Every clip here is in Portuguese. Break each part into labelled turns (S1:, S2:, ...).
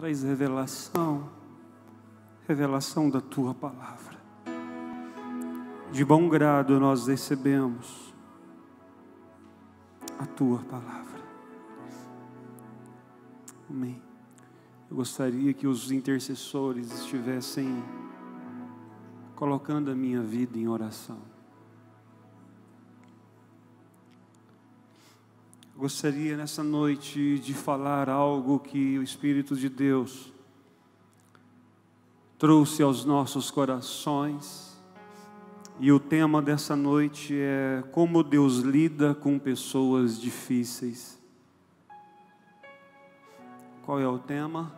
S1: traz revelação, revelação da Tua palavra. De bom grado nós recebemos a Tua palavra. Amém. Eu gostaria que os intercessores estivessem colocando a minha vida em oração. Eu gostaria nessa noite de falar algo que o Espírito de Deus trouxe aos nossos corações. E o tema dessa noite é como Deus lida com pessoas difíceis. Qual é o tema?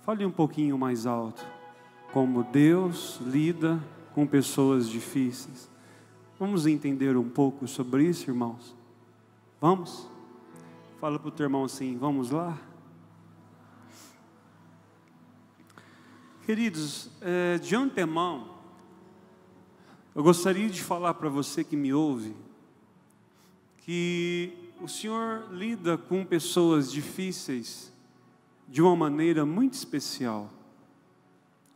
S1: Fale um pouquinho mais alto. Como Deus lida com pessoas difíceis. Vamos entender um pouco sobre isso, irmãos? Vamos? Fala para o teu irmão assim, vamos lá? Queridos, de antemão, eu gostaria de falar para você que me ouve, que o Senhor lida com pessoas difíceis de uma maneira muito especial.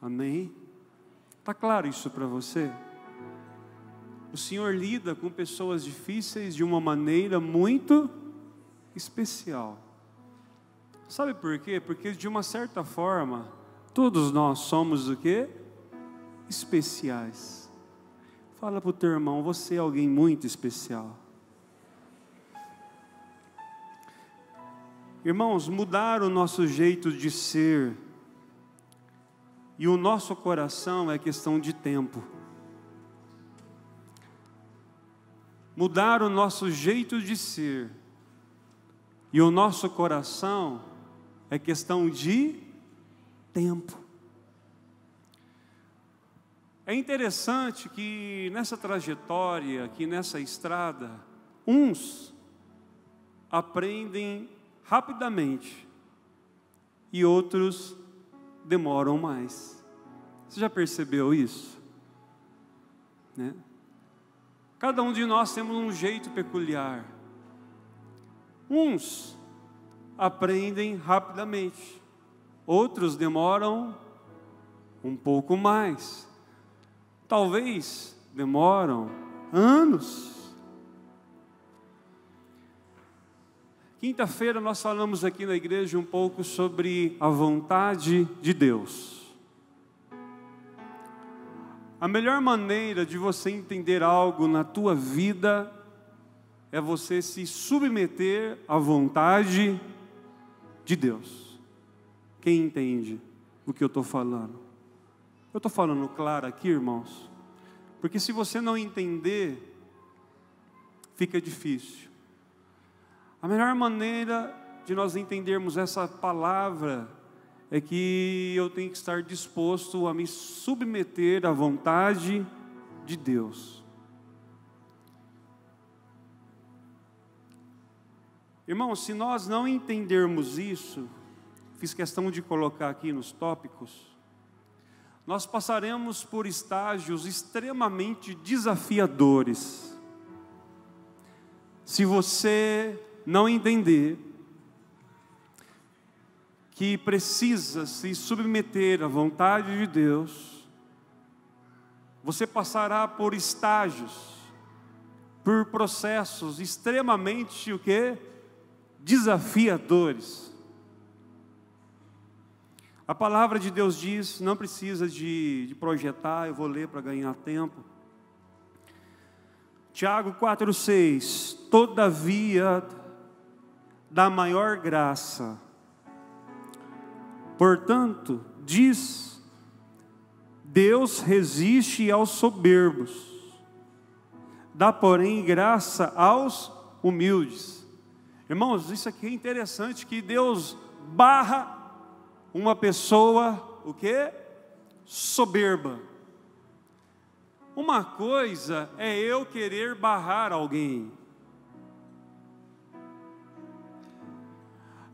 S1: Amém? Está claro isso para você? O Senhor lida com pessoas difíceis de uma maneira muito especial. Sabe por quê? Porque de uma certa forma, todos nós somos o quê? Especiais. Fala para o teu irmão, você é alguém muito especial. Irmãos, mudar o nosso jeito de ser e o nosso coração é questão de tempo. Mudar o nosso jeito de ser e o nosso coração é questão de tempo. É interessante que nessa trajetória, aqui nessa estrada, uns aprendem rapidamente e outros demoram mais. Você já percebeu isso? Né? Cada um de nós temos um jeito peculiar. Uns aprendem rapidamente, outros demoram um pouco mais. Talvez demoram anos. Quinta-feira nós falamos aqui na igreja um pouco sobre a vontade de Deus. A melhor maneira de você entender algo na tua vida é você se submeter à vontade de Deus. Quem entende o que eu estou falando? Eu estou falando claro aqui, irmãos? Porque se você não entender, fica difícil. A melhor maneira de nós entendermos essa palavra é que eu tenho que estar disposto a me submeter à vontade de Deus. Irmãos, se nós não entendermos isso, fiz questão de colocar aqui nos tópicos, nós passaremos por estágios extremamente desafiadores. Se você não entender que precisa se submeter à vontade de Deus, você passará por estágios, por processos extremamente o quê? Desafiadores. A palavra de Deus diz, não precisa de projetar, eu vou ler para ganhar tempo. Tiago 4,6: todavia, da maior graça, portanto, diz, Deus resiste aos soberbos, dá, porém, graça aos humildes. Irmãos, isso aqui é interessante, que Deus barra uma pessoa, o quê? Soberba. Uma coisa é eu querer barrar alguém.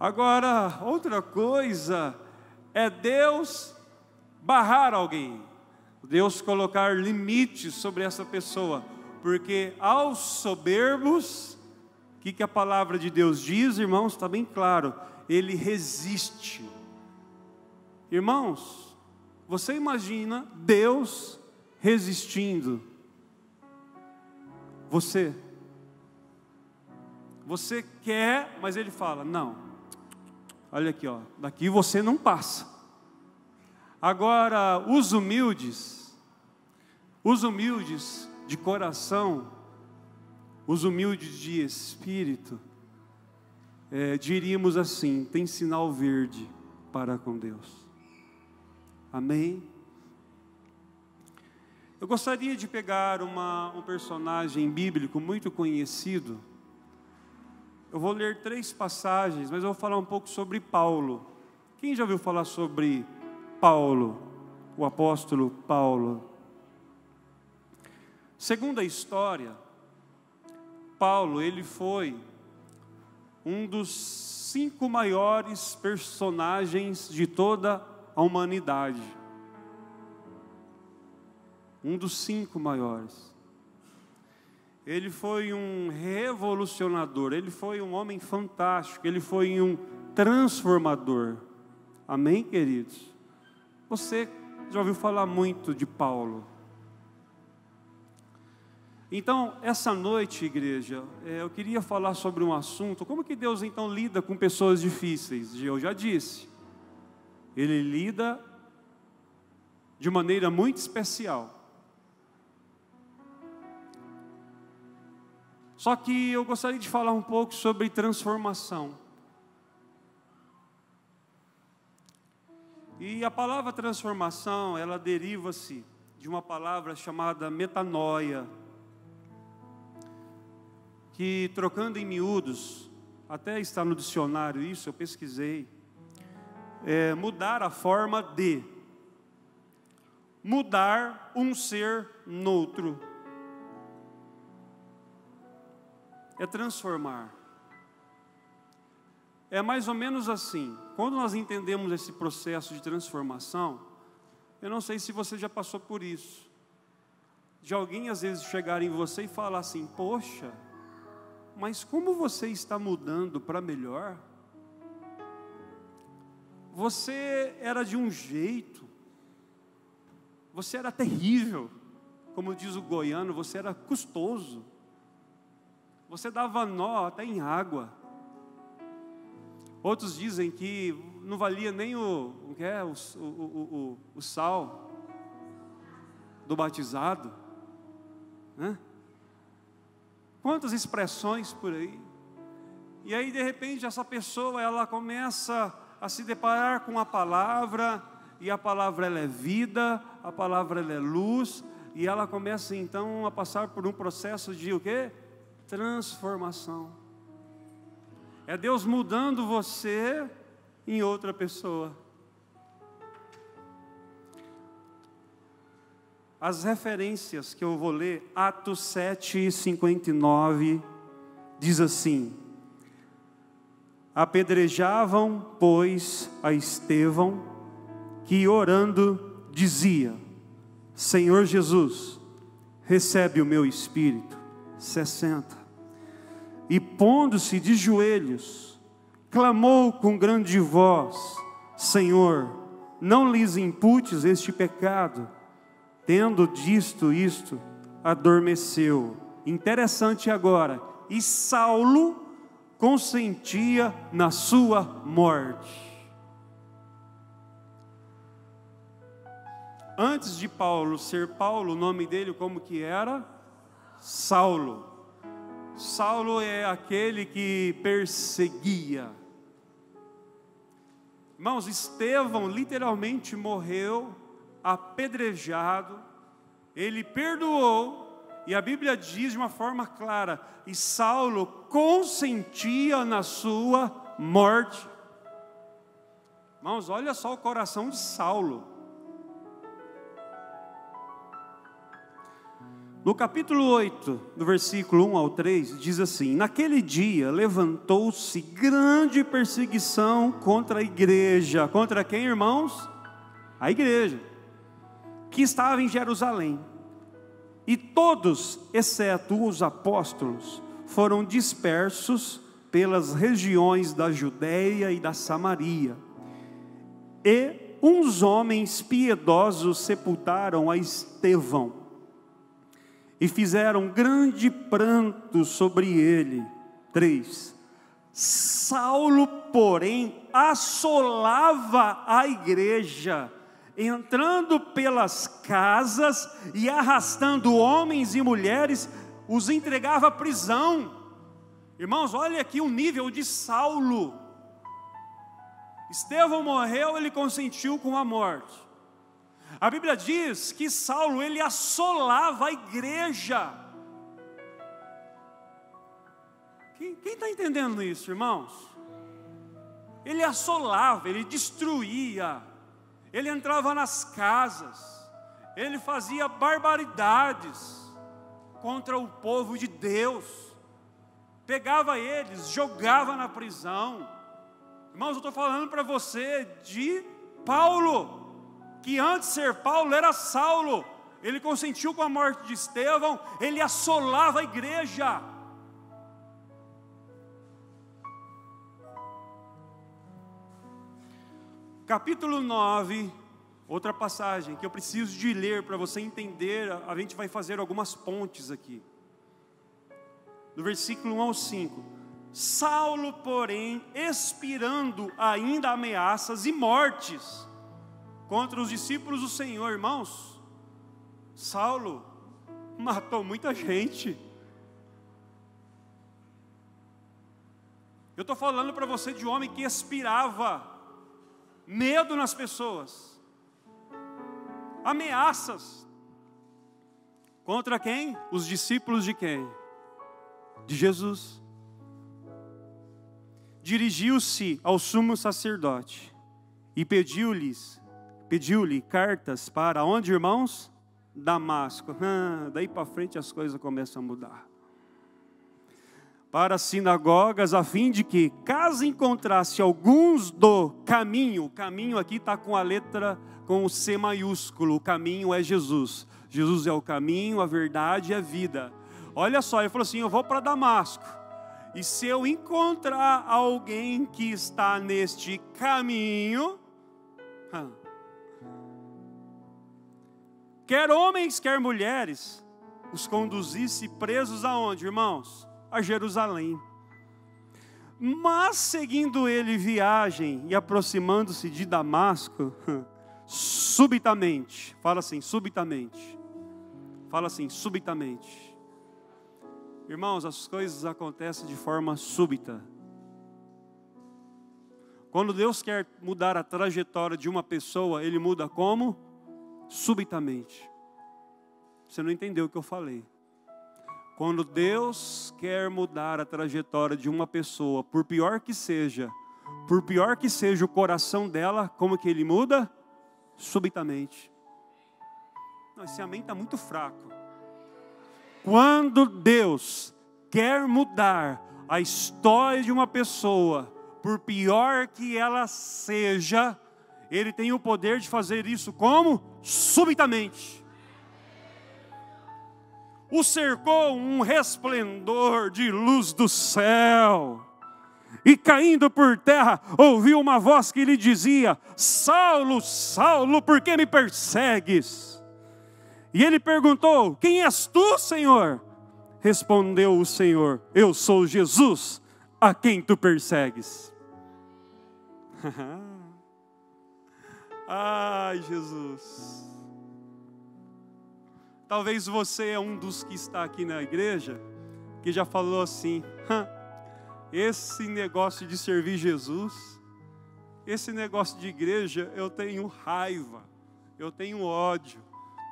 S1: Agora, outra coisa é Deus barrar alguém. Deus colocar limites sobre essa pessoa. Porque aos soberbos, que a palavra de Deus diz, irmãos? Está bem claro, ele resiste. Irmãos, você imagina Deus resistindo? Você quer, mas ele fala, não, olha aqui, ó, daqui você não passa. Agora, os humildes de coração, os humildes de espírito, diríamos assim, tem sinal verde para com Deus. Amém? Eu gostaria de pegar um personagem bíblico muito conhecido. Eu vou ler 3 passagens, mas eu vou falar um pouco sobre Paulo. Quem já ouviu falar sobre Paulo, o apóstolo Paulo? Segundo a história, Paulo, ele foi um dos 5 maiores personagens de toda a humanidade. Um dos 5 maiores. Ele foi um revolucionador, ele foi um homem fantástico, ele foi um transformador. Amém, queridos? Você já ouviu falar muito de Paulo. Então, essa noite, igreja, eu queria falar sobre um assunto, como que Deus então lida com pessoas difíceis? Eu já disse, Ele lida de maneira muito especial. Só que eu gostaria de falar um pouco sobre transformação. E a palavra transformação, ela deriva-se de uma palavra chamada metanoia, que, trocando em miúdos, até está no dicionário isso, eu pesquisei, mudar a forma de, mudar um ser noutro, é transformar. É mais ou menos assim, quando nós entendemos esse processo de transformação, eu não sei se você já passou por isso, de alguém às vezes chegar em você e falar assim, poxa, mas como você está mudando para melhor? Você era de um jeito, você era terrível, como diz o goiano, você era custoso, você dava nó até em água. Outros dizem que não valia nem o sal do batizado, né? Quantas expressões por aí. E aí de repente essa pessoa, ela começa a se deparar com a palavra, e a palavra ela é vida, a palavra ela é luz, e ela começa então a passar por um processo de o quê? Transformação. É Deus mudando você em outra pessoa. As referências que eu vou ler, Atos 7:59, diz assim: apedrejavam, pois, a Estevão, que orando dizia, Senhor Jesus, recebe o meu espírito. 60. E pondo-se de joelhos, clamou com grande voz, Senhor, não lhes imputes este pecado. Tendo disto isto, adormeceu. Interessante agora, e Saulo consentia na sua morte. Antes de Paulo ser Paulo, o nome dele como que era? Saulo. Saulo é aquele que perseguia. Irmãos, Estevão literalmente morreu apedrejado, ele perdoou, e a Bíblia diz de uma forma clara, e Saulo consentia na sua morte. Irmãos, olha só o coração de Saulo. No capítulo 8, do versículo 1 ao 3, diz assim: naquele dia levantou-se grande perseguição contra a igreja. Contra quem, irmãos? A igreja que estava em Jerusalém. E todos, exceto os apóstolos, foram dispersos pelas regiões da Judéia e da Samaria. E uns homens piedosos sepultaram a Estevão e fizeram grande pranto sobre ele. 3. Saulo, porém, assolava a igreja, entrando pelas casas e arrastando homens e mulheres, os entregava à prisão. Irmãos, olha aqui o nível de Saulo. Estevão morreu, ele consentiu com a morte. A Bíblia diz que Saulo, ele assolava a igreja. Quem está entendendo isso, irmãos? Ele assolava, ele destruía, ele entrava nas casas, ele fazia barbaridades contra o povo de Deus, pegava eles, jogava na prisão. Irmãos, eu estou falando para você de Paulo, que antes de ser Paulo era Saulo. Ele consentiu com a morte de Estevão, ele assolava a igreja. Capítulo 9, outra passagem que eu preciso de ler para você entender, a gente vai fazer algumas pontes aqui. Do versículo 1 ao 5. Saulo, porém, expirando ainda ameaças e mortes contra os discípulos do Senhor. Irmãos, Saulo matou muita gente. Eu estou falando para você de um homem que expirava medo nas pessoas, ameaças. Contra quem? Os discípulos de quem? De Jesus. Dirigiu-se ao sumo sacerdote e pediu-lhe cartas para onde, irmãos? Damasco. Daí para frente as coisas começam a mudar. Para as sinagogas, a fim de que, caso encontrasse alguns do caminho, o caminho aqui está com a letra, com o C maiúsculo, o caminho é Jesus. Jesus é o caminho, a verdade e a vida. Olha só, ele falou assim, eu vou para Damasco, e se eu encontrar alguém que está neste caminho, quer homens, quer mulheres, os conduzisse presos aonde, irmãos? A Jerusalém. Mas seguindo ele viagem e aproximando-se de Damasco, subitamente, fala assim, subitamente, irmãos, as coisas acontecem de forma súbita. Quando Deus quer mudar a trajetória de uma pessoa, Ele muda como? Subitamente. Você não entendeu o que eu falei. Quando Deus quer mudar a trajetória de uma pessoa, por pior que seja o coração dela, como que Ele muda? Subitamente. Não, esse amém está muito fraco. Quando Deus quer mudar a história de uma pessoa, por pior que ela seja, Ele tem o poder de fazer isso como? Subitamente. O cercou um resplendor de luz do céu, e caindo por terra, ouviu uma voz que lhe dizia: Saulo, Saulo, por que me persegues? E ele perguntou: quem és tu, Senhor? Respondeu o Senhor: eu sou Jesus, a quem tu persegues. Ai, Jesus. Talvez você é um dos que está aqui na igreja, que já falou assim, esse negócio de servir Jesus, esse negócio de igreja, eu tenho raiva, eu tenho ódio.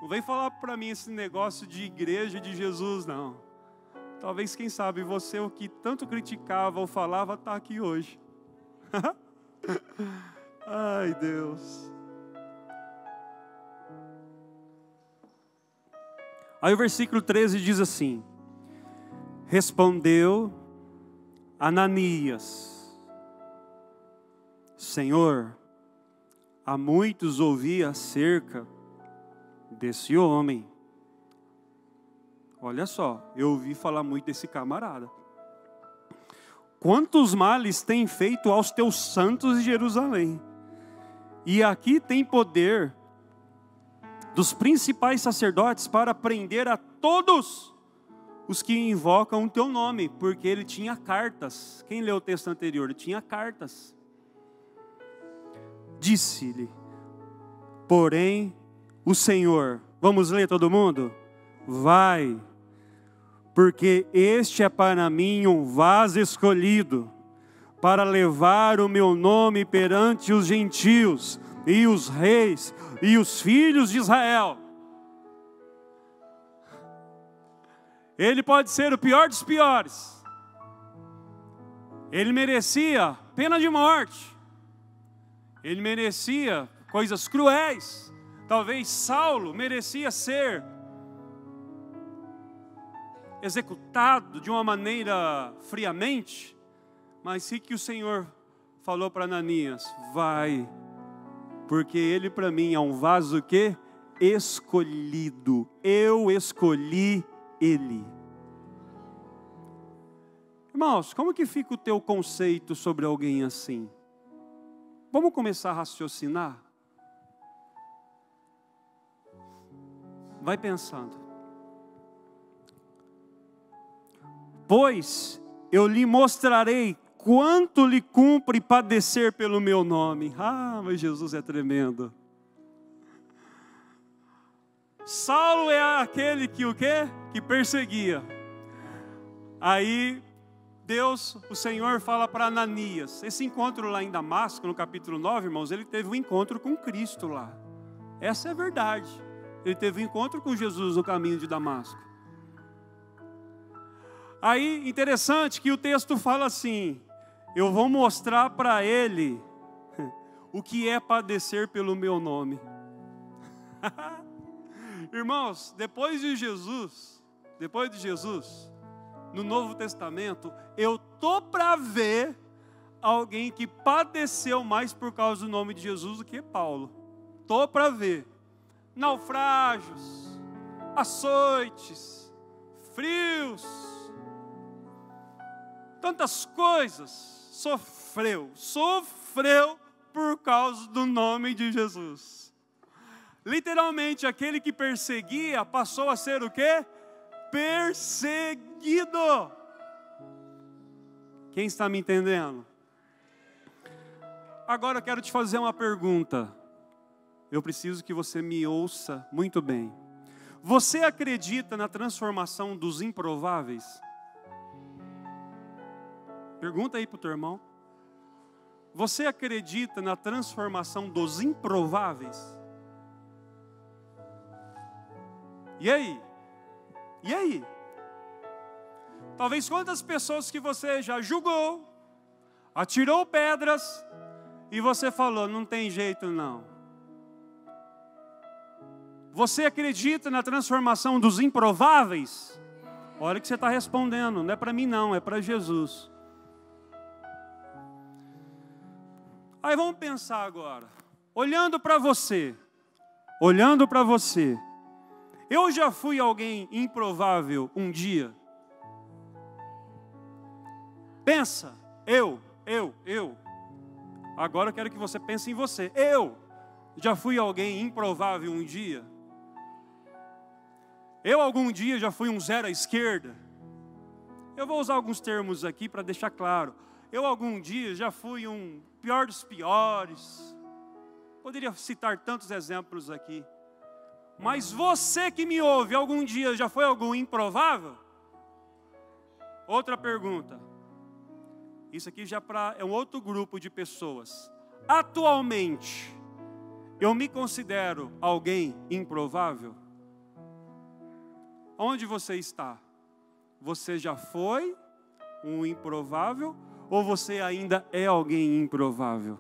S1: Não vem falar para mim esse negócio de igreja de Jesus, não. Talvez, quem sabe, você, o que tanto criticava ou falava, está aqui hoje. Ai, Deus. Aí o versículo 13 diz assim: respondeu Ananias: Senhor, há muitos ouvi acerca desse homem. Olha só, eu ouvi falar muito desse camarada. quantos males tem feito aos teus santos de Jerusalém. E aqui tem poder dos principais sacerdotes para prender a todos os que invocam o teu nome, porque ele tinha cartas. Quem leu o texto anterior? Ele tinha cartas. Disse-lhe, porém, o Senhor, vamos ler todo mundo? Vai, porque este é para mim um vaso escolhido, para levar o meu nome perante os gentios, e os reis, e os filhos de Israel. Ele pode ser o pior dos piores. Ele merecia pena de morte. Ele merecia coisas cruéis. Talvez Saulo merecia ser executado de uma maneira friamente. Mas sim que o Senhor falou para Ananias, vai, porque ele para mim é um vaso que escolhido. Eu escolhi ele. Irmãos, como que fica o teu conceito sobre alguém assim? Vamos começar a raciocinar? Vai pensando. Pois eu lhe mostrarei quanto lhe cumpre padecer pelo meu nome. Ah, mas Jesus é tremendo. Saulo é aquele que o quê? Que perseguia. Aí Deus, o Senhor fala para Ananias. Esse encontro lá em Damasco, no capítulo 9, irmãos, ele teve um encontro com Cristo lá. Essa é a verdade. Ele teve um encontro com Jesus no caminho de Damasco. Aí, interessante que o texto fala assim, eu vou mostrar para ele o que é padecer pelo meu nome. Irmãos, depois de Jesus, no Novo Testamento, eu tô para ver alguém que padeceu mais por causa do nome de Jesus do que Paulo. Tô para ver. Naufrágios, açoites, frios, tantas coisas, sofreu por causa do nome de Jesus. Literalmente, aquele que perseguia passou a ser o quê? Perseguido. Quem está me entendendo? Agora eu quero te fazer uma pergunta. Eu preciso que você me ouça muito bem. Você acredita na transformação dos improváveis? Pergunta aí para o teu irmão. Você acredita na transformação dos improváveis? E aí? E aí? Talvez quantas pessoas que você já julgou, atirou pedras, e você falou, não tem jeito não. Você acredita na transformação dos improváveis? Olha o que você está respondendo, não é para mim não, é para Jesus. Aí vamos pensar agora, olhando para você, eu já fui alguém improvável um dia? Pensa, eu. Agora eu quero que você pense em você. Eu já fui alguém improvável um dia? Eu algum dia já fui um zero à esquerda? Eu vou usar alguns termos aqui para deixar claro. Eu algum dia já fui um pior dos piores. Poderia citar tantos exemplos aqui. Mas você que me ouve, algum dia já foi algum improvável? Outra pergunta. Isso aqui já é um outro grupo de pessoas. Atualmente, eu me considero alguém improvável? Onde você está? Você já foi um improvável ou você ainda é alguém improvável?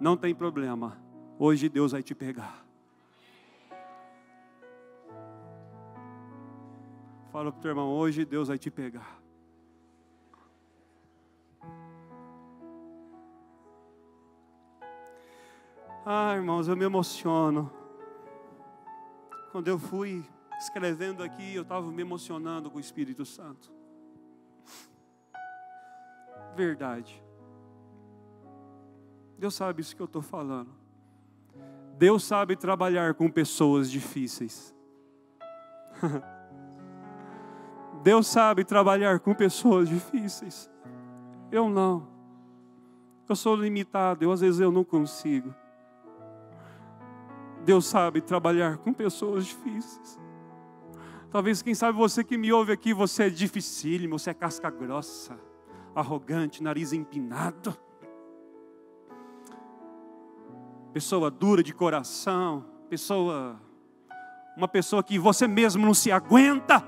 S1: Não tem problema. Hoje Deus vai te pegar. Fala para o teu irmão, hoje Deus vai te pegar. Ah, irmãos, eu me emociono. Quando eu fui escrevendo aqui, eu estava me emocionando com o Espírito Santo. verdade. Deus sabe isso que eu estou falando. Deus sabe trabalhar com pessoas difíceis. Deus sabe trabalhar com pessoas difíceis. Eu não. Eu sou limitado, às vezes eu não consigo. Deus sabe trabalhar com pessoas difíceis. Talvez, quem sabe você que me ouve aqui, você é dificílimo, você é casca grossa, arrogante, nariz empinado. Pessoa dura de coração, uma pessoa que você mesmo não se aguenta.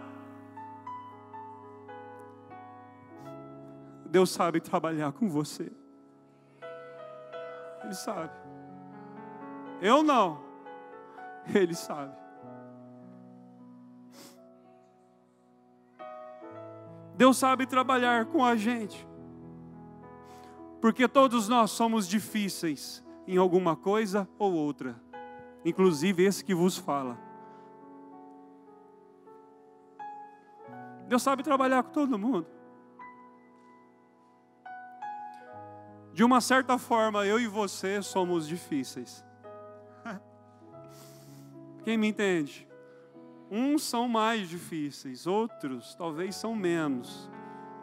S1: Deus sabe trabalhar com você. Ele sabe. Eu não. Ele sabe. Deus sabe trabalhar com a gente. Porque todos nós somos difíceis em alguma coisa ou outra. Inclusive esse que vos fala. Deus sabe trabalhar com todo mundo. De uma certa forma, eu e você somos difíceis. Quem me entende? Uns são mais difíceis, outros talvez são menos.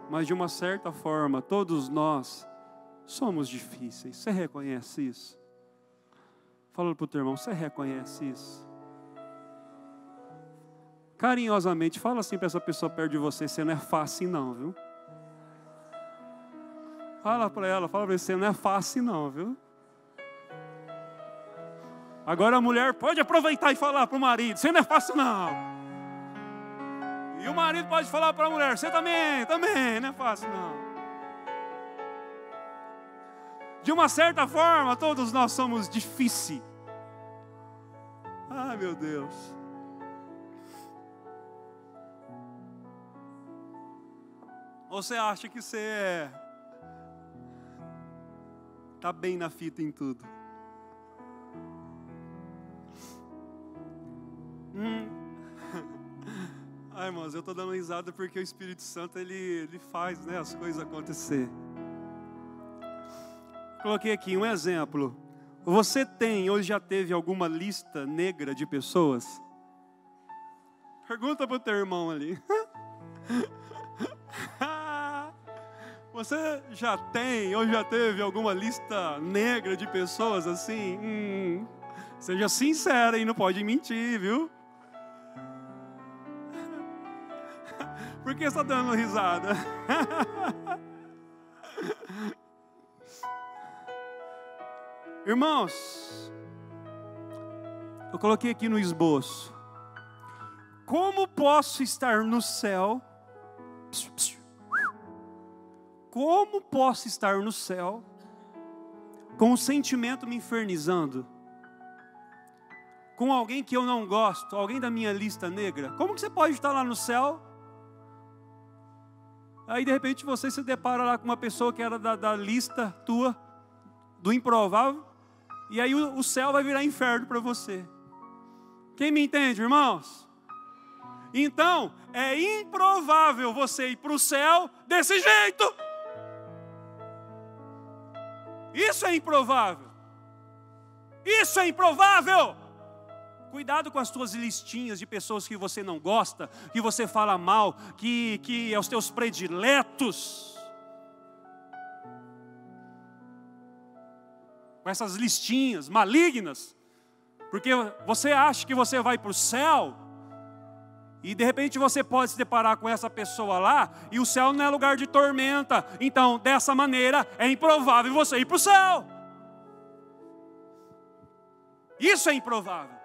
S1: Mas de uma certa forma, todos nós somos difíceis. Você reconhece isso? Fala para o teu irmão, você reconhece isso? Carinhosamente, fala assim para essa pessoa perto de você, você não é fácil não, viu? Fala para ela, fala para você, não é fácil não, viu? Agora a mulher pode aproveitar e falar para o marido, você não é fácil não. E o marido pode falar para a mulher, você também, não é fácil não. De uma certa forma, todos nós somos difíceis. Ai, meu Deus. Você acha que você está bem na fita em tudo? Ai, irmãos, eu estou dando risada porque o Espírito Santo, ele faz, né, as coisas acontecer. Coloquei aqui um exemplo. Você tem ou já teve alguma lista negra de pessoas? Pergunta para o teu irmão ali. Você já tem ou já teve alguma lista negra de pessoas assim? Seja sincero e não pode mentir, viu? Por que você está dando risada? Irmãos, eu coloquei aqui no esboço. Como posso estar no céu? Como posso estar no céu com um sentimento me infernizando? Com alguém que eu não gosto, alguém da minha lista negra? Como que você pode estar lá no céu? Aí de repente você se depara lá com uma pessoa que era da lista tua, do improvável, e aí o céu vai virar inferno para você. Quem me entende, irmãos? Então, é improvável você ir para o céu desse jeito. Isso é improvável. Isso é improvável. Cuidado com as tuas listinhas de pessoas que você não gosta, que você fala mal, que é os teus prediletos. Com essas listinhas malignas. Porque você acha que você vai para o céu e de repente você pode se deparar com essa pessoa lá e o céu não é lugar de tormenta. Então, dessa maneira, é improvável você ir para o céu. Isso é improvável.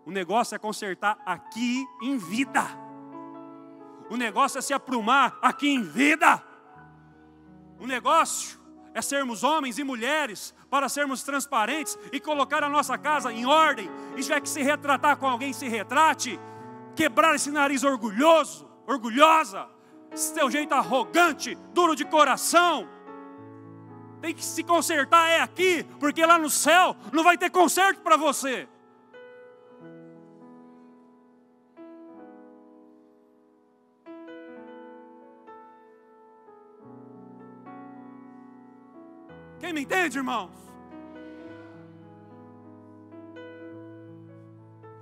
S1: O negócio é consertar aqui em vida. O negócio é se aprumar aqui em vida. O negócio é sermos homens e mulheres para sermos transparentes e colocar a nossa casa em ordem. E se tiver que se retratar com alguém, se retrate. Quebrar esse nariz orgulhoso, orgulhosa, esse teu jeito arrogante, duro de coração. Tem que se consertar é aqui, porque lá no céu não vai ter conserto para você. Quem me entende, irmãos?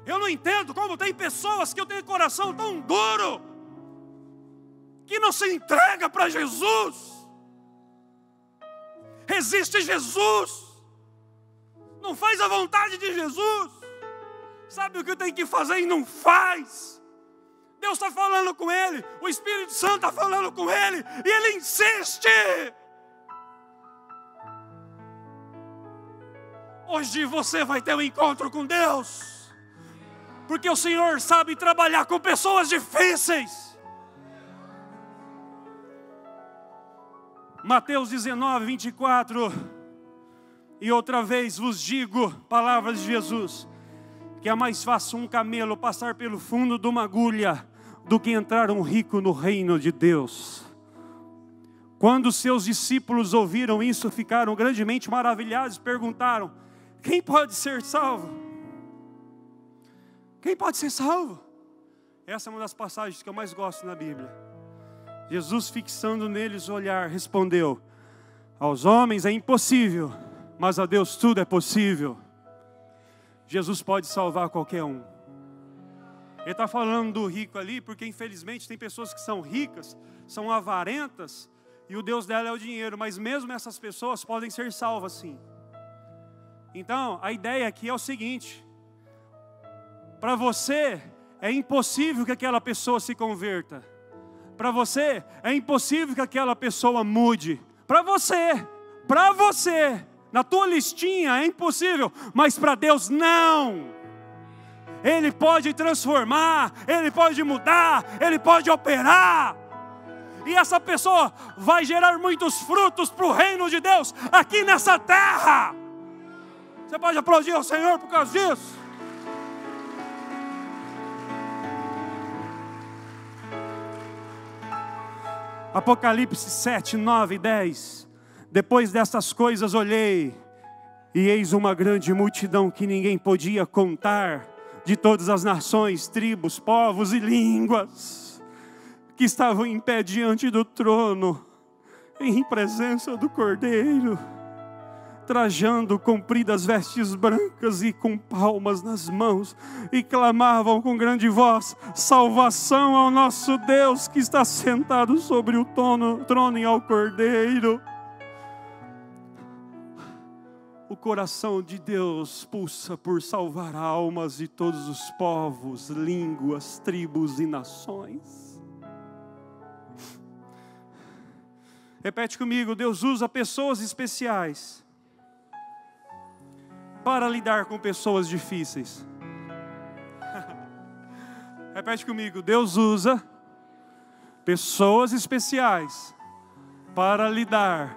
S1: Eu não entendo como tem pessoas que têm coração tão duro, que não se entrega para Jesus. Resiste Jesus, não faz a vontade de Jesus, sabe o que tem que fazer e não faz. Deus está falando com ele, o Espírito Santo está falando com ele, e ele insiste. Hoje você vai ter um encontro com Deus, porque o Senhor sabe trabalhar com pessoas difíceis. Mateus 19, 24. E outra vez vos digo, palavras de Jesus, que é mais fácil um camelo passar pelo fundo de uma agulha do que entrar um rico no reino de Deus. Quando seus discípulos ouviram isso, ficaram grandemente maravilhados e perguntaram: quem pode ser salvo? Quem pode ser salvo? Essa é uma das passagens que eu mais gosto na Bíblia. Jesus, fixando neles o olhar, respondeu: aos homens é impossível, mas a Deus tudo é possível. Jesus pode salvar qualquer um. Ele está falando do rico ali, porque infelizmente tem pessoas que são ricas, são avarentas, e o Deus dela é o dinheiro, mas mesmo essas pessoas podem ser salvas sim. Então, a ideia aqui é o seguinte: para você é impossível que aquela pessoa se converta. Para você é impossível que aquela pessoa mude. Para você, na tua listinha é impossível, mas para Deus não. Ele pode transformar, Ele pode mudar, Ele pode operar. E essa pessoa vai gerar muitos frutos para o reino de Deus aqui nessa terra. Você pode aplaudir ao Senhor por causa disso? Apocalipse 7, 9 e 10. Depois destas coisas olhei, e eis uma grande multidão que ninguém podia contar, de todas as nações, tribos, povos e línguas, que estavam em pé diante do trono, em presença do Cordeiro, trajando compridas vestes brancas e com palmas nas mãos, e clamavam com grande voz: salvação ao nosso Deus que está sentado sobre o trono e ao Cordeiro. O coração de Deus pulsa por salvar almas de todos os povos, línguas, tribos e nações. Repete comigo: Deus usa pessoas especiais para lidar com pessoas difíceis. Repete comigo: Deus usa pessoas especiais para lidar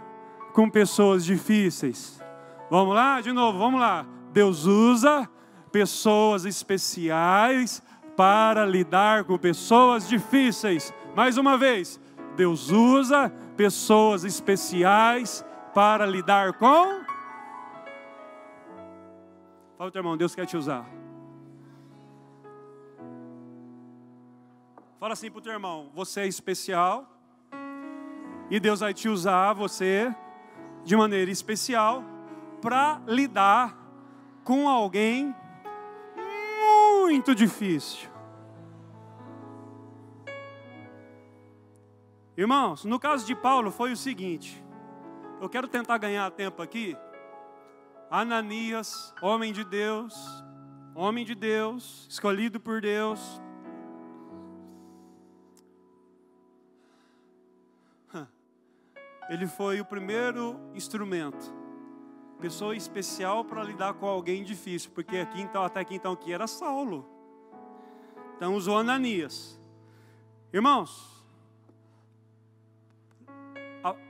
S1: com pessoas difíceis. Vamos lá? De novo, vamos lá. Deus usa pessoas especiais para lidar com pessoas difíceis. Mais uma vez. Deus usa pessoas especiais para lidar com... Fala, teu irmão, Deus quer te usar. Fala assim para o teu irmão: você é especial e Deus vai te usar, você, de maneira especial, para lidar com alguém muito difícil. Irmãos, no caso de Paulo foi o seguinte, eu quero tentar ganhar tempo aqui. Ananias, homem de Deus, escolhido por Deus. Ele foi o primeiro instrumento, pessoa especial para lidar com alguém difícil, porque aqui então, até aqui então aqui era Saulo. Então usou Ananias. Irmãos,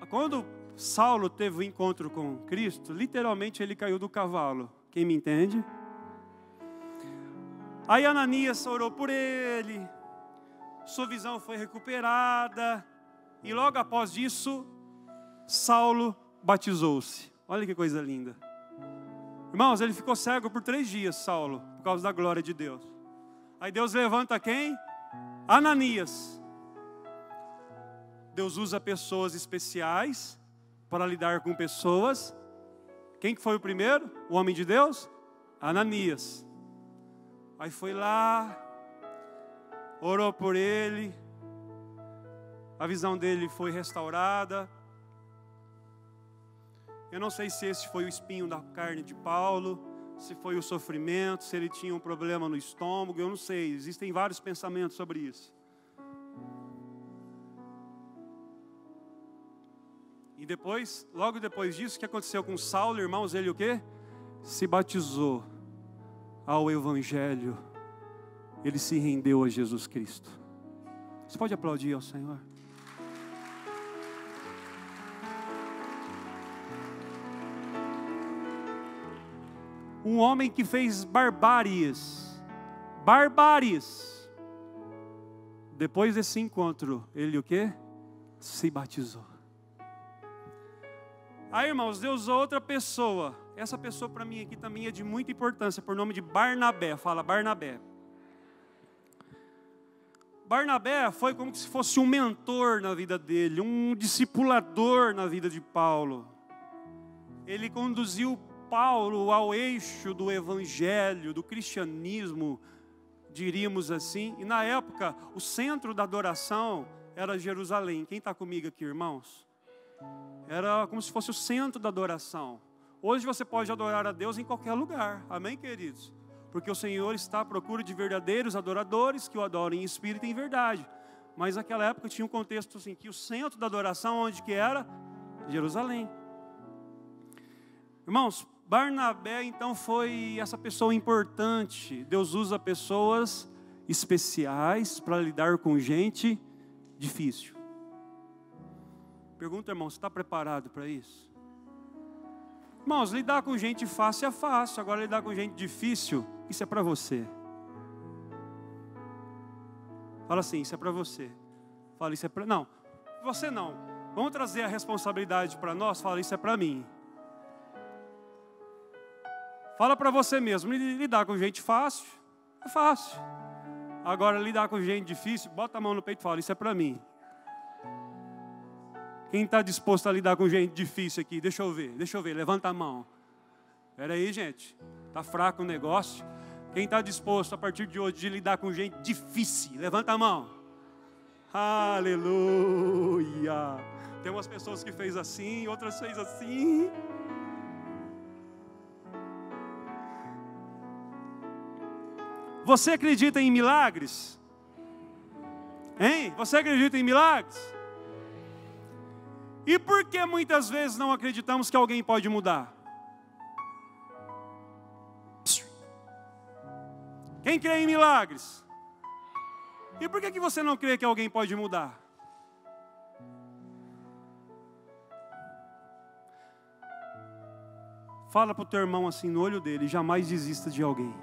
S1: quando Saulo teve o encontro com Cristo, literalmente ele caiu do cavalo. Quem me entende? Aí Ananias orou por ele, sua visão foi recuperada, e logo após isso, Saulo batizou-se. Olha que coisa linda. Irmãos, ele ficou cego por 3 dias, Saulo, por causa da glória de Deus. Aí Deus levanta quem? Ananias. Deus usa pessoas especiais para lidar com pessoas Quem que foi o primeiro? O homem de Deus? Ananias. Aí foi lá, orou por ele, a visão dele foi restaurada. Eu não sei se esse foi o espinho da carne de Paulo, se foi o sofrimento, se ele tinha um problema no estômago, eu não sei, existem vários pensamentos sobre isso. E depois, logo depois disso, o que aconteceu com Saulo, irmãos? Ele o quê? Se batizou ao Evangelho. Ele se rendeu a Jesus Cristo. Você pode aplaudir ao Senhor? Um homem que fez barbáries. Depois desse encontro, ele o quê? Se batizou. Aí, irmãos, Deus usou outra pessoa. Essa pessoa para mim aqui também é de muita importância, por nome de Barnabé. Fala, Barnabé. Barnabé foi como se fosse um mentor na vida dele, um discipulador na vida de Paulo. Ele conduziu Paulo ao eixo do evangelho, do cristianismo, diríamos assim. E na época, o centro da adoração era Jerusalém. Quem está comigo aqui, irmãos? Era como se fosse o centro da adoração. Hoje você pode adorar a Deus em qualquer lugar. Amém, queridos? Porque o Senhor está à procura de verdadeiros adoradores que o adorem em espírito e em verdade. Mas naquela época tinha um contexto assim, que o centro da adoração, onde que era? Jerusalém. Irmãos, Barnabé então foi essa pessoa importante. Deus usa pessoas especiais para lidar com gente difícil. Pergunta, irmão, você está preparado para isso? Irmãos, lidar com gente fácil é fácil. Agora lidar com gente difícil, isso é para você. Fala assim, isso é para você. Fala, isso é para... Não, você não. Vamos trazer a responsabilidade para nós. Fala, isso é para mim. Fala para você mesmo, lidar com gente fácil, é fácil. Agora lidar com gente difícil, bota a mão no peito e fala, isso é para mim. Quem está disposto a lidar com gente difícil aqui? Deixa eu ver, levanta a mão. Espera aí, gente, está fraco o negócio. Quem está disposto a partir de hoje de lidar com gente difícil? Levanta a mão. Aleluia. Tem umas pessoas que fez assim, outras fez assim. Você acredita em milagres? Hein? Você acredita em milagres? E por que muitas vezes não acreditamos que alguém pode mudar? Quem crê em milagres? E por que você não crê que alguém pode mudar? Fala para o teu irmão assim no olho dele, jamais desista de alguém.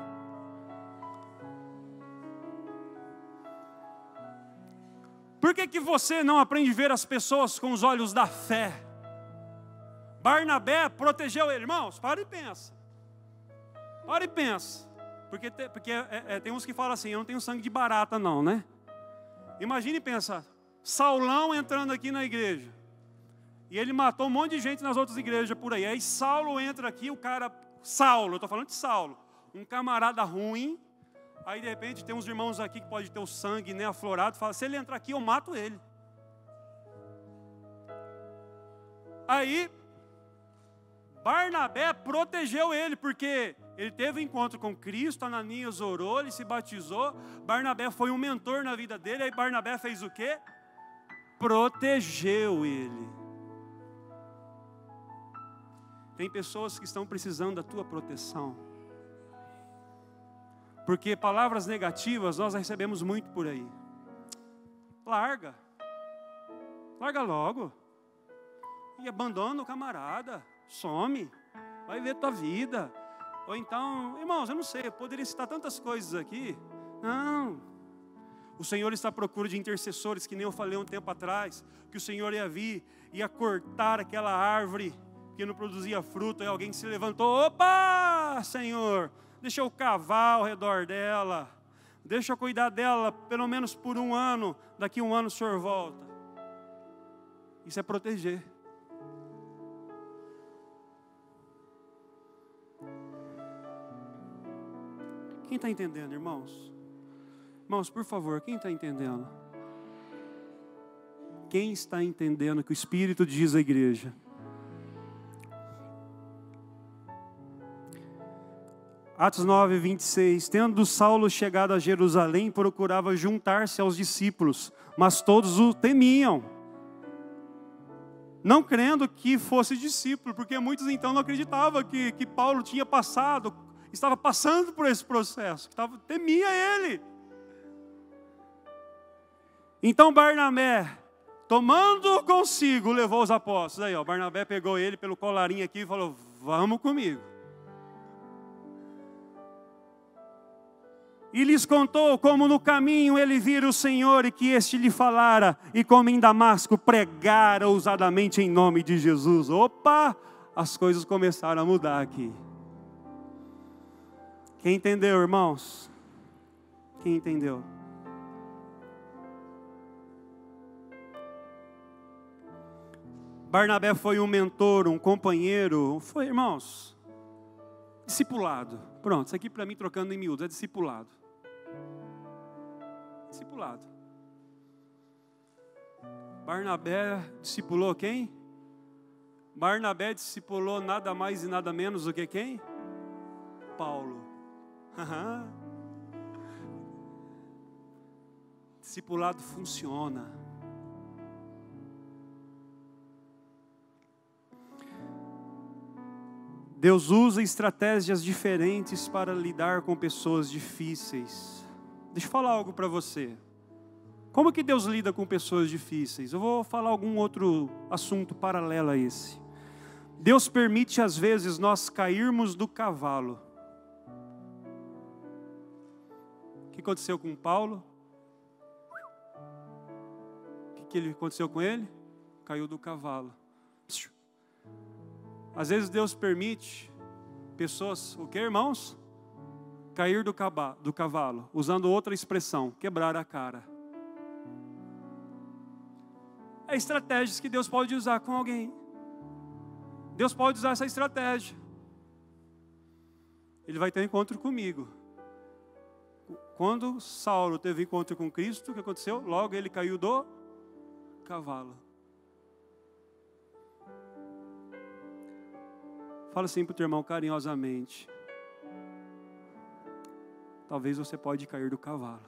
S1: Por que você não aprende a ver as pessoas com os olhos da fé? Barnabé protegeu ele. Irmãos, para e pensa. Para e pensa. Porque tem uns que falam assim, eu não tenho sangue de barata não, né? Imagine e pensa, Saulão entrando aqui na igreja. E ele matou um monte de gente nas outras igrejas por aí. Aí Saulo entra aqui, o cara... Saulo, eu estou falando de Saulo. Um camarada ruim. Aí de repente tem uns irmãos aqui que pode ter o sangue, né, aflorado. Fala, se ele entrar aqui eu mato ele. Aí Barnabé protegeu ele, porque ele teve um encontro com Cristo. Ananias orou, ele se batizou. Barnabé foi um mentor na vida dele. Aí Barnabé fez o quê? Protegeu ele. Tem pessoas que estão precisando da tua proteção. Porque palavras negativas nós recebemos muito por aí. Larga logo. E abandona o camarada. Some. Vai ver tua vida. Ou então, irmãos, eu não sei, eu poderia citar tantas coisas aqui. Não. O Senhor está à procura de intercessores, que nem eu falei um tempo atrás. Que o Senhor ia vir, ia cortar aquela árvore que não produzia fruto. E alguém se levantou. Opa, Senhor! Deixa eu cavar ao redor dela. Deixa eu cuidar dela pelo menos por um ano. Daqui a um ano o Senhor volta. Isso é proteger. Quem está entendendo, irmãos? Irmãos, por favor, quem está entendendo? Quem está entendendo o que o Espírito diz à igreja? Atos 9, 26. Tendo Saulo chegado a Jerusalém, procurava juntar-se aos discípulos, mas todos o temiam, não crendo que fosse discípulo, porque muitos então não acreditavam que Paulo tinha passado, estava passando por esse processo, temia ele. Então Barnabé, tomando consigo, levou os apóstolos. Aí, Barnabé pegou ele pelo colarinho aqui e falou: vamos comigo. E lhes contou como no caminho ele vira o Senhor e que este lhe falara, e como em Damasco pregara ousadamente em nome de Jesus. Opa! As coisas começaram a mudar aqui. Quem entendeu, irmãos? Quem entendeu? Barnabé foi um mentor, um companheiro, foi, irmãos, discipulado. Pronto, isso aqui para mim, trocando em miúdos, é discipulado. Discipulado. Barnabé discipulou quem? Barnabé discipulou nada mais e nada menos do que quem? Paulo. Discipulado funciona. Deus usa estratégias diferentes para lidar com pessoas difíceis. Deixa eu falar algo para você. Como que Deus lida com pessoas difíceis? Eu vou falar algum outro assunto paralelo a esse. Deus permite às vezes nós cairmos do cavalo. O que aconteceu com Paulo? O que aconteceu com ele? Caiu do cavalo. Às vezes Deus permite pessoas, o que, irmãos? Cair do cavalo, usando outra expressão, quebrar a cara. É estratégias que Deus pode usar com alguém. Deus pode usar essa estratégia. Ele vai ter um encontro comigo. Quando Saulo teve encontro com Cristo, o que aconteceu? Logo ele caiu do cavalo. Fala assim para o teu irmão carinhosamente. Talvez você pode cair do cavalo.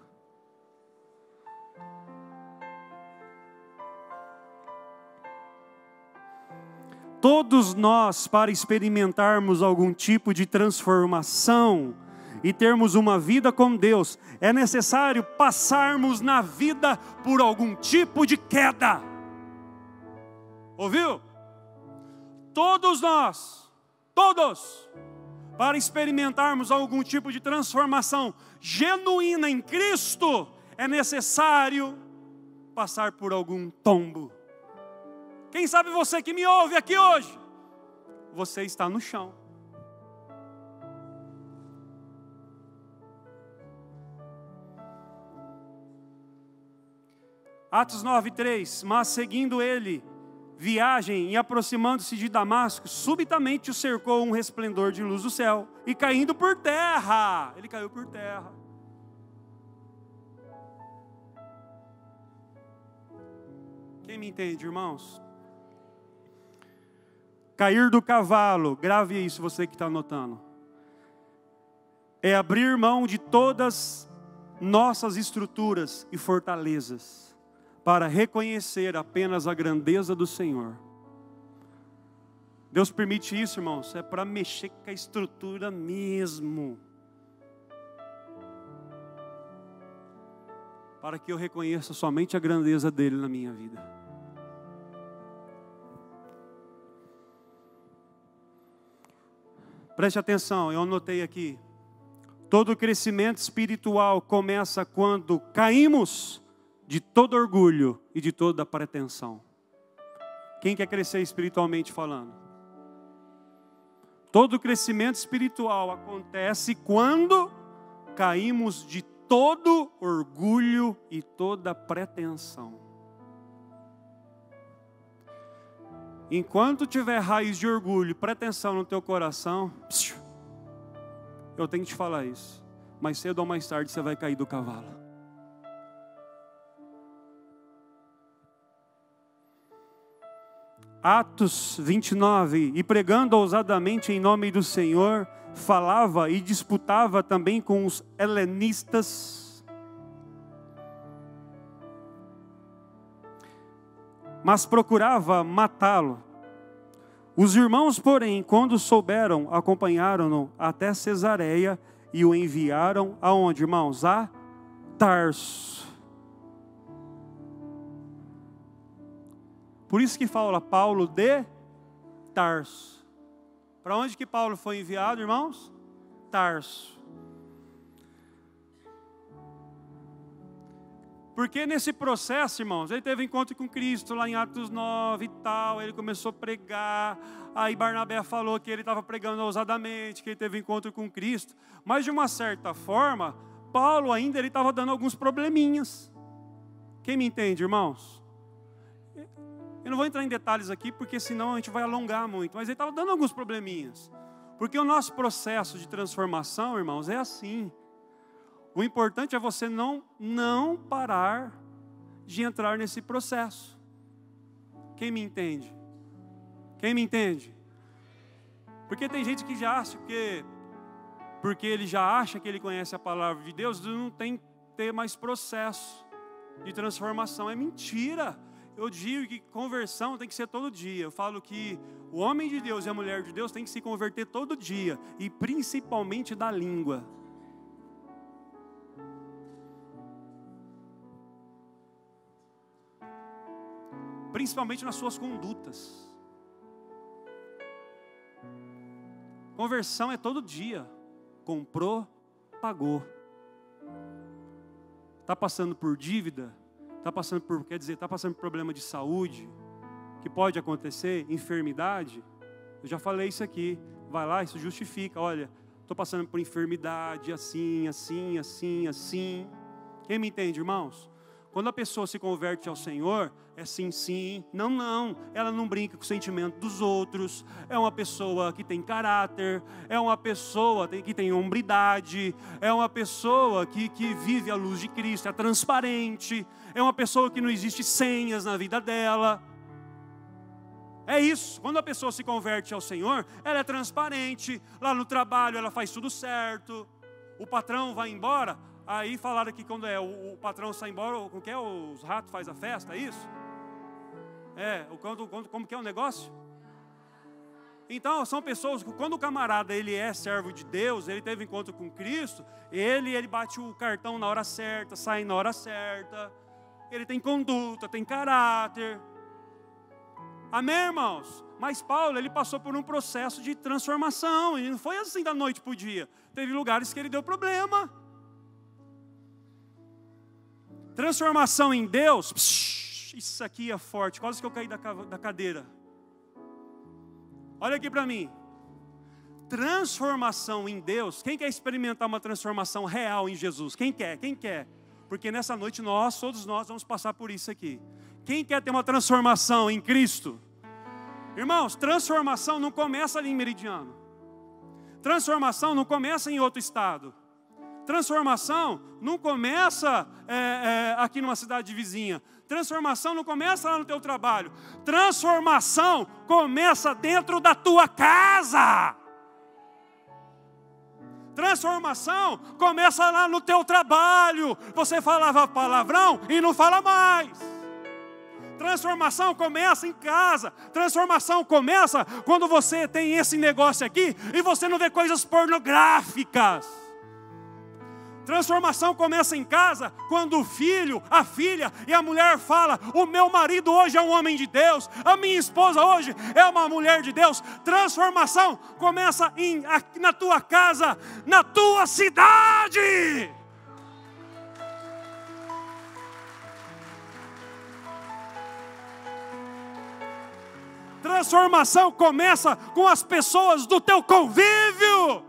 S1: Todos nós, para experimentarmos algum tipo de transformação e termos uma vida com Deus, é necessário passarmos na vida por algum tipo de queda. Ouviu? Todos nós, todos, para experimentarmos algum tipo de transformação genuína em Cristo, é necessário passar por algum tombo. Quem sabe você que me ouve aqui hoje, você está no chão. Atos 9:3, mas seguindo ele viagem e aproximando-se de Damasco, subitamente o cercou um resplendor de luz do céu, e caindo por terra, ele caiu por terra. Quem me entende, irmãos? Cair do cavalo, grave isso, você que está anotando, é abrir mão de todas nossas estruturas e fortalezas, para reconhecer apenas a grandeza do Senhor. Deus permite isso, irmãos, é para mexer com a estrutura mesmo. Para que eu reconheça somente a grandeza dele na minha vida. Preste atenção, eu anotei aqui. Todo crescimento espiritual começa quando caímos de todo orgulho e de toda pretensão. Quem quer crescer espiritualmente falando? Todo crescimento espiritual acontece quando caímos de todo orgulho e toda pretensão. Enquanto tiver raiz de orgulho e pretensão no teu coração, eu tenho que te falar isso. mais cedo ou mais tarde você vai cair do cavalo. Atos 29, e pregando ousadamente em nome do Senhor, falava e disputava também com os helenistas, mas procurava matá-lo. Os irmãos, porém, quando souberam, acompanharam-no até Cesareia e o enviaram aonde, irmãos? A Tarso. Por isso que fala Paulo de Tarso. Para onde que Paulo foi enviado, irmãos? Tarso. Porque nesse processo, irmãos, ele teve encontro com Cristo lá em Atos 9 e tal, ele começou a pregar, aí Barnabé falou que ele estava pregando ousadamente, que ele teve encontro com Cristo, mas de uma certa forma, Paulo ainda ele estava dando alguns probleminhas. Quem me entende, irmãos? Eu não vou entrar em detalhes aqui, porque senão a gente vai alongar muito, mas ele estava dando alguns probleminhas, porque o nosso processo de transformação, irmãos, é assim. O importante é você não parar de entrar nesse processo. Quem me entende? Quem me entende? Porque tem gente que já acha que, porque ele já acha que ele conhece a palavra de Deus, ele não tem que ter mais processo de transformação. É mentira. Eu digo que conversão tem que ser todo dia. Eu falo que o homem de Deus e a mulher de Deus tem que se converter todo dia, e principalmente da língua. Principalmente nas suas condutas. Conversão é todo dia. Comprou, pagou. Está passando por dívida, está passando por problema de saúde, que pode acontecer, enfermidade. Eu já falei isso aqui. Vai lá, isso justifica. Olha, estou passando por enfermidade, assim. Quem me entende, irmãos? Quando a pessoa se converte ao Senhor, é sim, não. Ela não brinca com o sentimento dos outros. É uma pessoa que tem caráter. É uma pessoa que tem hombridade. É uma pessoa que vive à luz de Cristo. É transparente. É uma pessoa que não existe senhas na vida dela. É isso. Quando a pessoa se converte ao Senhor, ela é transparente. Lá no trabalho ela faz tudo certo. O patrão vai embora. Aí falaram que quando o patrão sai embora, os ratos fazem a festa, é isso? Como que é o negócio? Então, são pessoas que quando o camarada ele é servo de Deus, ele teve encontro com Cristo, ele bate o cartão na hora certa, sai na hora certa, ele tem conduta, tem caráter. Amém, irmãos? Mas Paulo, ele passou por um processo de transformação, e não foi assim da noite para o dia. Teve lugares que ele deu problema. Transformação em Deus, isso aqui é forte, quase que eu caí da cadeira. Olha aqui para mim. Transformação em Deus, quem quer experimentar uma transformação real em Jesus? Quem quer? Quem quer? Porque nessa noite todos nós vamos passar por isso aqui. Quem quer ter uma transformação em Cristo? Irmãos, transformação não começa ali em Meridiano. Transformação não começa em outro estado. Transformação não começa aqui numa cidade vizinha. Transformação não começa lá no teu trabalho. Transformação começa dentro da tua casa. Transformação começa lá no teu trabalho. Você falava palavrão e não fala mais. Transformação começa em casa. Transformação começa quando você tem esse negócio aqui e você não vê coisas pornográficas. Transformação começa em casa quando o filho, a filha e a mulher falam: o meu marido hoje é um homem de Deus, a minha esposa hoje é uma mulher de Deus. Transformação começa na tua casa, na tua cidade. Transformação começa com as pessoas do teu convívio.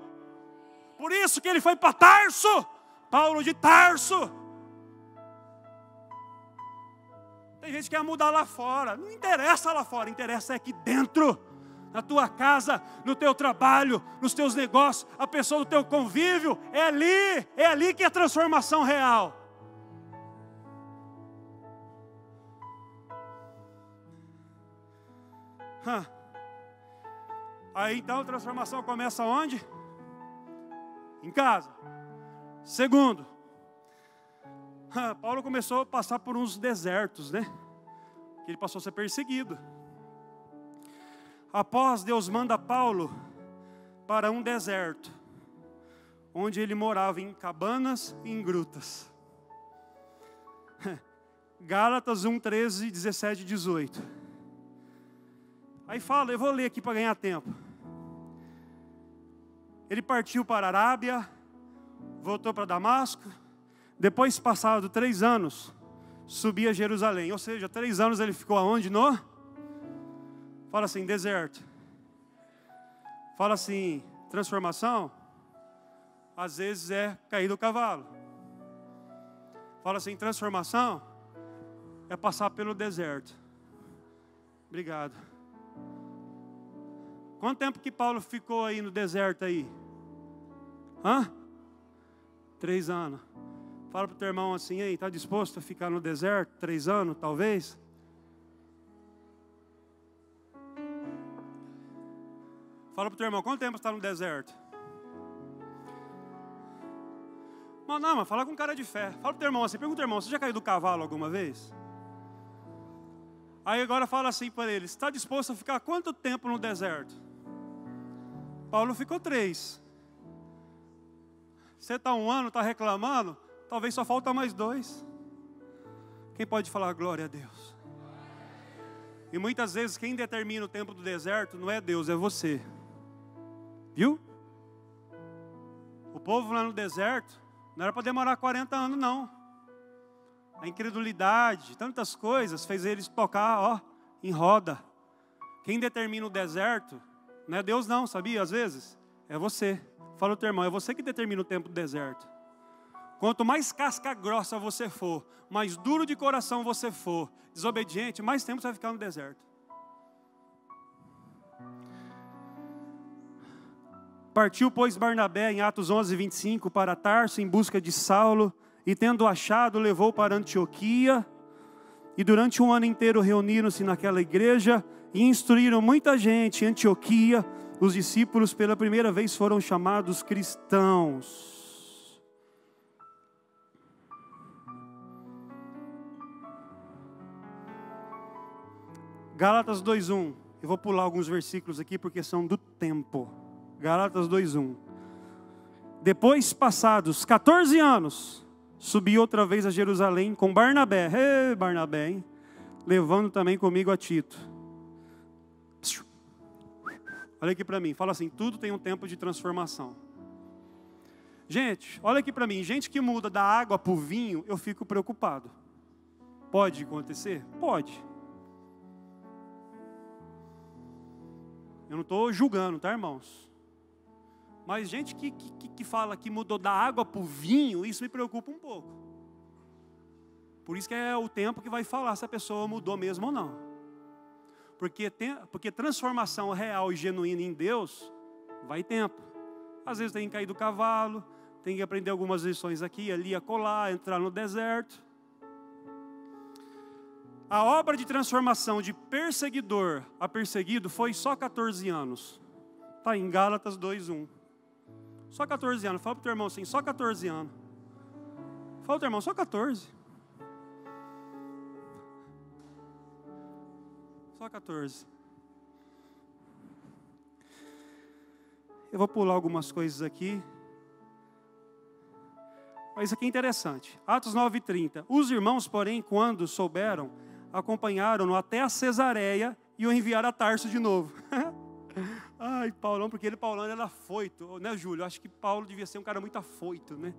S1: Por isso que ele foi para Tarso. Paulo de Tarso. Tem gente que quer mudar lá fora. Não interessa lá fora, interessa aqui dentro. na tua casa, no teu trabalho, nos teus negócios, a pessoa do teu convívio, é ali que é a transformação real. Aí então a transformação começa onde? Em casa. Segundo, Paulo começou a passar por uns desertos, né? Ele passou a ser perseguido. Após, Deus manda Paulo para um deserto, onde ele morava em cabanas e em grutas. Gálatas 1, 13, 17 e 18. Aí fala, eu vou ler aqui para ganhar tempo. Ele partiu para a Arábia, voltou para Damasco, depois, passado 3 anos, subia a Jerusalém. Ou seja, 3 anos ele ficou aonde? Fala assim, deserto. Fala assim, transformação. Às vezes é cair do cavalo. Fala assim, transformação é passar pelo deserto. Obrigado. Quanto tempo que Paulo ficou aí no deserto aí? 3 anos. Fala para o teu irmão assim, ei, está disposto a ficar no deserto 3 anos, talvez? Fala para o teu irmão, quanto tempo você está no deserto? Mas fala com cara de fé. Fala para o teu irmão assim, pergunta ao teu irmão, você já caiu do cavalo alguma vez? Aí agora fala assim para ele, está disposto a ficar quanto tempo no deserto? Paulo ficou 3. Você está 1 ano, está reclamando? Talvez só falta mais 2. Quem pode falar glória a Deus? E muitas vezes quem determina o tempo do deserto não é Deus, é você. Viu? O povo lá no deserto não era para demorar 40 anos não. A incredulidade, tantas coisas fez eles tocar em roda. Quem determina o deserto não é Deus não, sabia? Às vezes é você. Fala o teu irmão, é você que determina o tempo do deserto. Quanto mais casca grossa você for, mais duro de coração você for, desobediente, mais tempo você vai ficar no deserto. Partiu, pois, Barnabé, em Atos 11, 25, para Tarso, em busca de Saulo, e tendo achado, levou para Antioquia, e durante 1 ano inteiro reuniram-se naquela igreja, e instruíram muita gente em Antioquia. Os discípulos pela primeira vez foram chamados cristãos. Gálatas 2:1. Eu vou pular alguns versículos aqui porque são do tempo. Gálatas 2:1. Depois, passados 14 anos, subi outra vez a Jerusalém com Barnabé. Barnabé, hein? Levando também comigo a Tito. Olha aqui para mim, fala assim, tudo tem um tempo de transformação. Gente, olha aqui para mim, gente que muda da água para o vinho, eu fico preocupado. Pode acontecer? Pode. Eu não estou julgando, tá, irmãos? Mas gente que fala que mudou da água para o vinho, isso me preocupa um pouco. Por isso que é o tempo que vai falar se a pessoa mudou mesmo ou não. Porque transformação real e genuína em Deus, vai tempo. Às vezes tem que cair do cavalo, tem que aprender algumas lições aqui, ali, acolá, entrar no deserto. A obra de transformação de perseguidor a perseguido foi só 14 anos. Está em Gálatas 2:1. Só 14 anos. Fala para o teu irmão assim, só 14 anos. Fala para o teu irmão, só 14. Só 14. Eu vou pular algumas coisas aqui. Mas isso aqui é interessante. Atos 9:30. Os irmãos, porém, quando souberam, acompanharam-no até a Cesareia e o enviaram a Tarso de novo. Ai, Paulão, porque Paulão era afoito, né, Júlio? Eu acho que Paulo devia ser um cara muito afoito, né?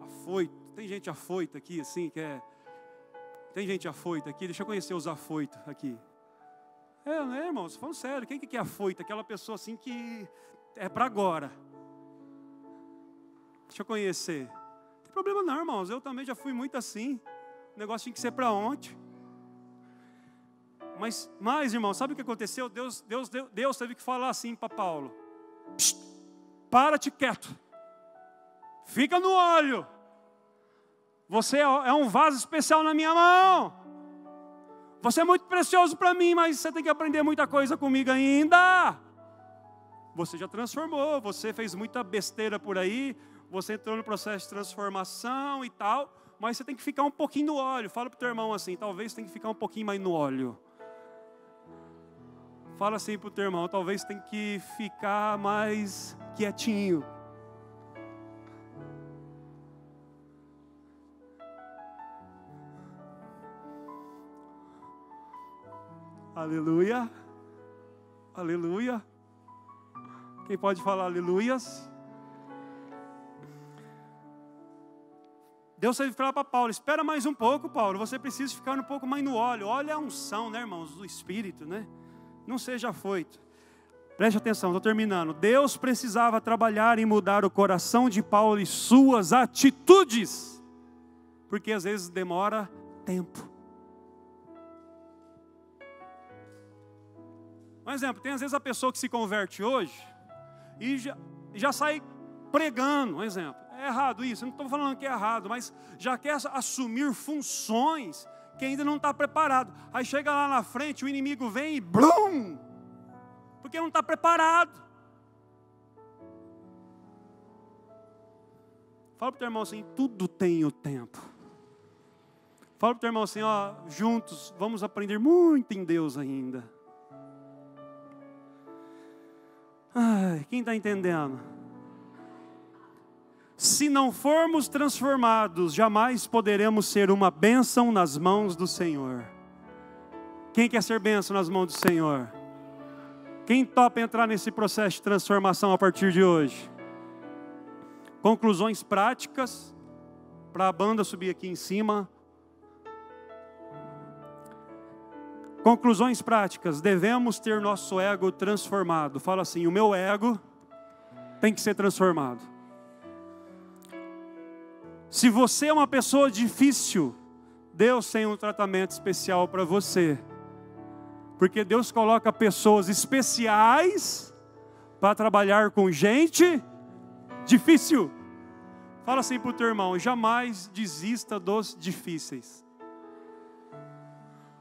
S1: Afoito. Tem gente afoita aqui, assim, que é... Tem gente afoita aqui? Deixa eu conhecer os afoitos aqui. Né, irmãos? Falando sério, quem que é afoita? Aquela pessoa assim que é para agora. Deixa eu conhecer. Não tem problema não, irmãos. Eu também já fui muito assim. O negócio tinha que ser para ontem. Mas, irmão, sabe o que aconteceu? Deus teve que falar assim para Paulo: para-te quieto, fica no óleo, você é um vaso especial na minha mão, você é muito precioso para mim, mas você tem que aprender muita coisa comigo ainda. Você já transformou, você fez muita besteira por aí, você entrou no processo de transformação e tal, mas você tem que ficar um pouquinho no óleo. Fala para o teu irmão assim: talvez tem que ficar um pouquinho mais no óleo. Fala assim para o teu irmão: talvez tem que ficar mais quietinho. Aleluia, aleluia. Quem pode falar aleluias? Deus teve que falar para Paulo: espera mais um pouco, Paulo, você precisa ficar um pouco mais no óleo. Óleo é a unção, né, irmãos, do Espírito, né? Não seja afoito. Preste atenção, estou terminando. Deus precisava trabalhar e mudar o coração de Paulo e suas atitudes, porque às vezes demora tempo. Um exemplo, tem às vezes a pessoa que se converte hoje e já sai pregando, um exemplo. É errado isso, eu não estou falando que é errado, mas já quer assumir funções que ainda não está preparado. Aí chega lá na frente, o inimigo vem e blum! Porque não está preparado. Fala para o teu irmão assim: tudo tem o tempo. Fala para o teu irmão assim: ó, juntos vamos aprender muito em Deus ainda. Ai, quem está entendendo? Se não formos transformados, jamais poderemos ser uma bênção nas mãos do Senhor. Quem quer ser bênção nas mãos do Senhor? Quem topa entrar nesse processo de transformação a partir de hoje? Conclusões práticas, para a banda subir aqui em cima. Conclusões práticas: devemos ter nosso ego transformado. Fala assim: o meu ego tem que ser transformado. Se você é uma pessoa difícil, Deus tem um tratamento especial para você. Porque Deus coloca pessoas especiais para trabalhar com gente difícil. Fala assim para o teu irmão: jamais desista dos difíceis.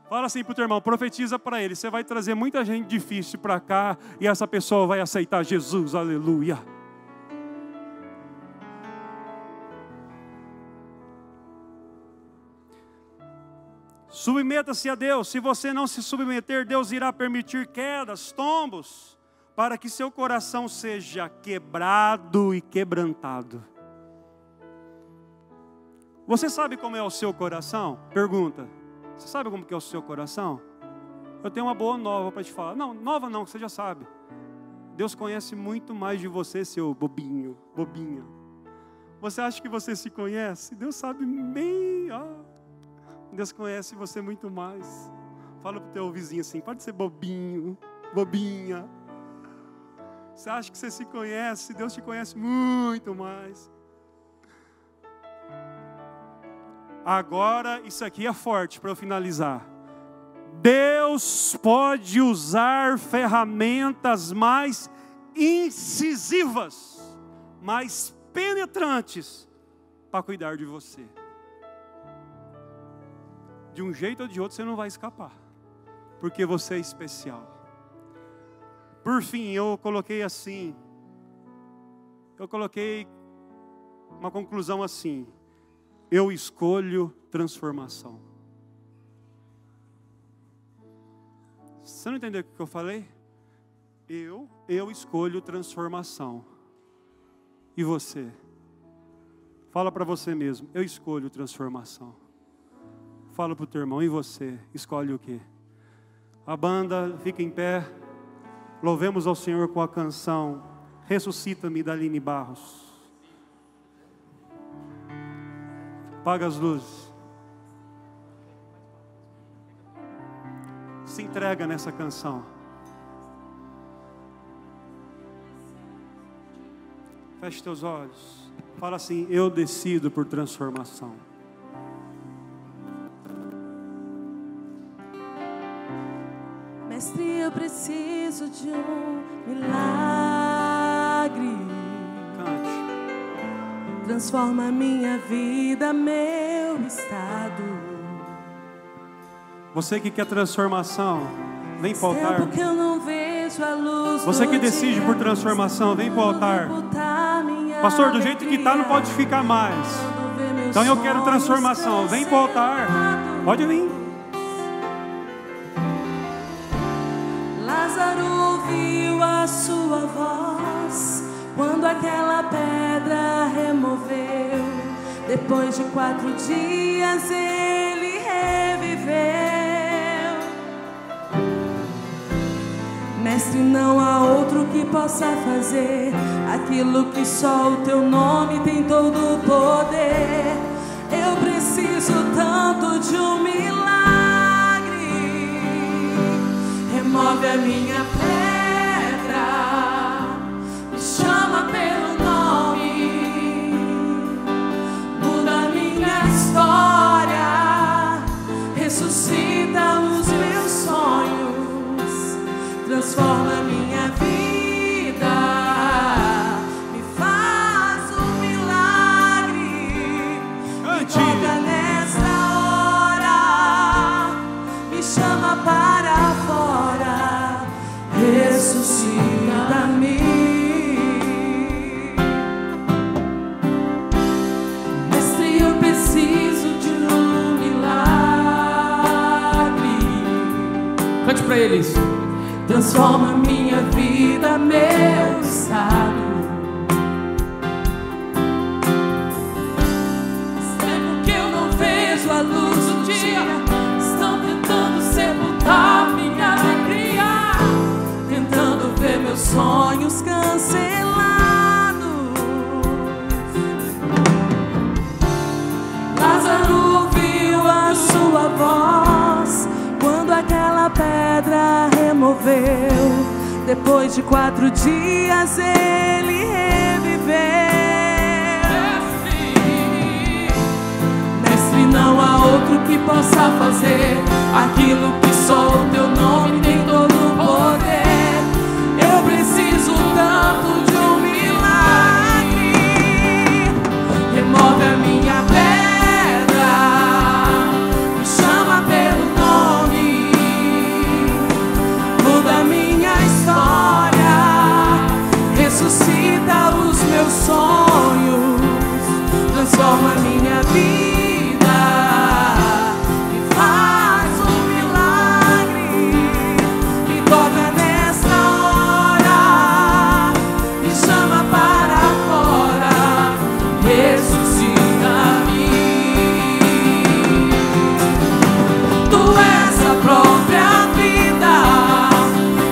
S1: Fala assim para o teu irmão, profetiza para ele: você vai trazer muita gente difícil para cá e essa pessoa vai aceitar Jesus, aleluia. Submeta-se a Deus. Se você não se submeter, Deus irá permitir quedas, tombos, para que seu coração seja quebrado e quebrantado. Você sabe como é o seu coração? Pergunta. Você sabe como que é o seu coração? Eu tenho uma boa nova para te falar. Não, nova não, você já sabe. Deus conhece muito mais de você, seu bobinho, bobinha. Você acha que você se conhece? Deus sabe bem. Deus conhece você muito mais. Fala para o teu vizinho assim: pode ser bobinho, bobinha. Você acha que você se conhece? Deus te conhece muito mais. Agora, isso aqui é forte para eu finalizar. Deus pode usar ferramentas mais incisivas, mais penetrantes, para cuidar de você. De um jeito ou de outro você não vai escapar, porque você é especial. Por fim, eu coloquei uma conclusão assim: eu escolho transformação. Você não entendeu o que eu falei? Eu escolho transformação. E você? Fala para você mesmo: eu escolho transformação. Fala para o teu irmão: e você? Escolhe o quê? A banda fica em pé. Louvemos ao Senhor com a canção Ressuscita-me, da Aline Barros. Apaga as luzes. Se entrega nessa canção. Feche teus olhos. Fala assim: eu decido por transformação.
S2: Mestre, eu preciso de um milagre.
S1: Cante.
S2: Transforma minha vida, meu estado.
S1: Você que quer transformação, vem para o
S2: Tempo
S1: altar.
S2: que eu não vejo a luz.
S1: Você que
S2: do
S1: decide
S2: dia,
S1: por transformação, vem para o altar.
S2: botar minha
S1: Pastor, do jeito que está, não pode
S2: alegria.
S1: ficar mais.
S2: Quando vê meus
S1: Então eu quero
S2: sonhos
S1: transformação. Vem para o altar.
S2: cancelados.
S1: Pode vir.
S2: Lázaro ouviu a sua voz quando aquela pedra removeu. Depois de 4 dias ele reviveu. Mestre, não há outro que possa fazer aquilo que só o teu nome tem todo o poder. Eu preciso tanto de um milagre. Remove a minha pedra, me chama pelo nome, muda a minha história, ressuscita os meus sonhos, transforma a minha vida, me faz um milagre, me toca nessa hora, me chama para fora, ressuscita-me. Mestre, eu preciso de um milagre.
S3: Cante pra eles.
S2: Transforma minha vida, meu estado. Tempo que eu não vejo a luz do dia, estão tentando sepultar minha alegria, tentando ver meus sonhos cancelados. Lázaro ouviu a sua voz quando aquela pedra removeu. Depois de 4 dias ele reviveu. Mestre, não há outro que possa fazer aquilo que só o teu nome tem todo o poder. Eu preciso tanto de um milagre. Remove a minha pedra, me chama pelo nome, muda a minha história, ressuscita os meus sonhos, transforma a minha vida, me faz um milagre, me toca nessa hora, me chama para fora, ressuscita-me. Tu és a própria vida,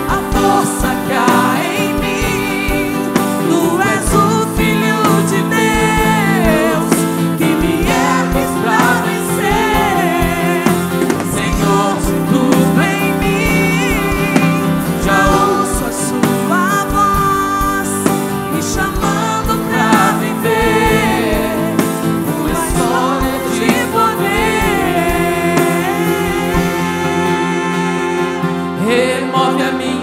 S2: a força que há em mim. Tu és o Filho de Deus, que me ergues pra vencer. Senhor, se tudo em mim, já ouço a sua voz, me chamando pra viver uma história de poder. Remove a minha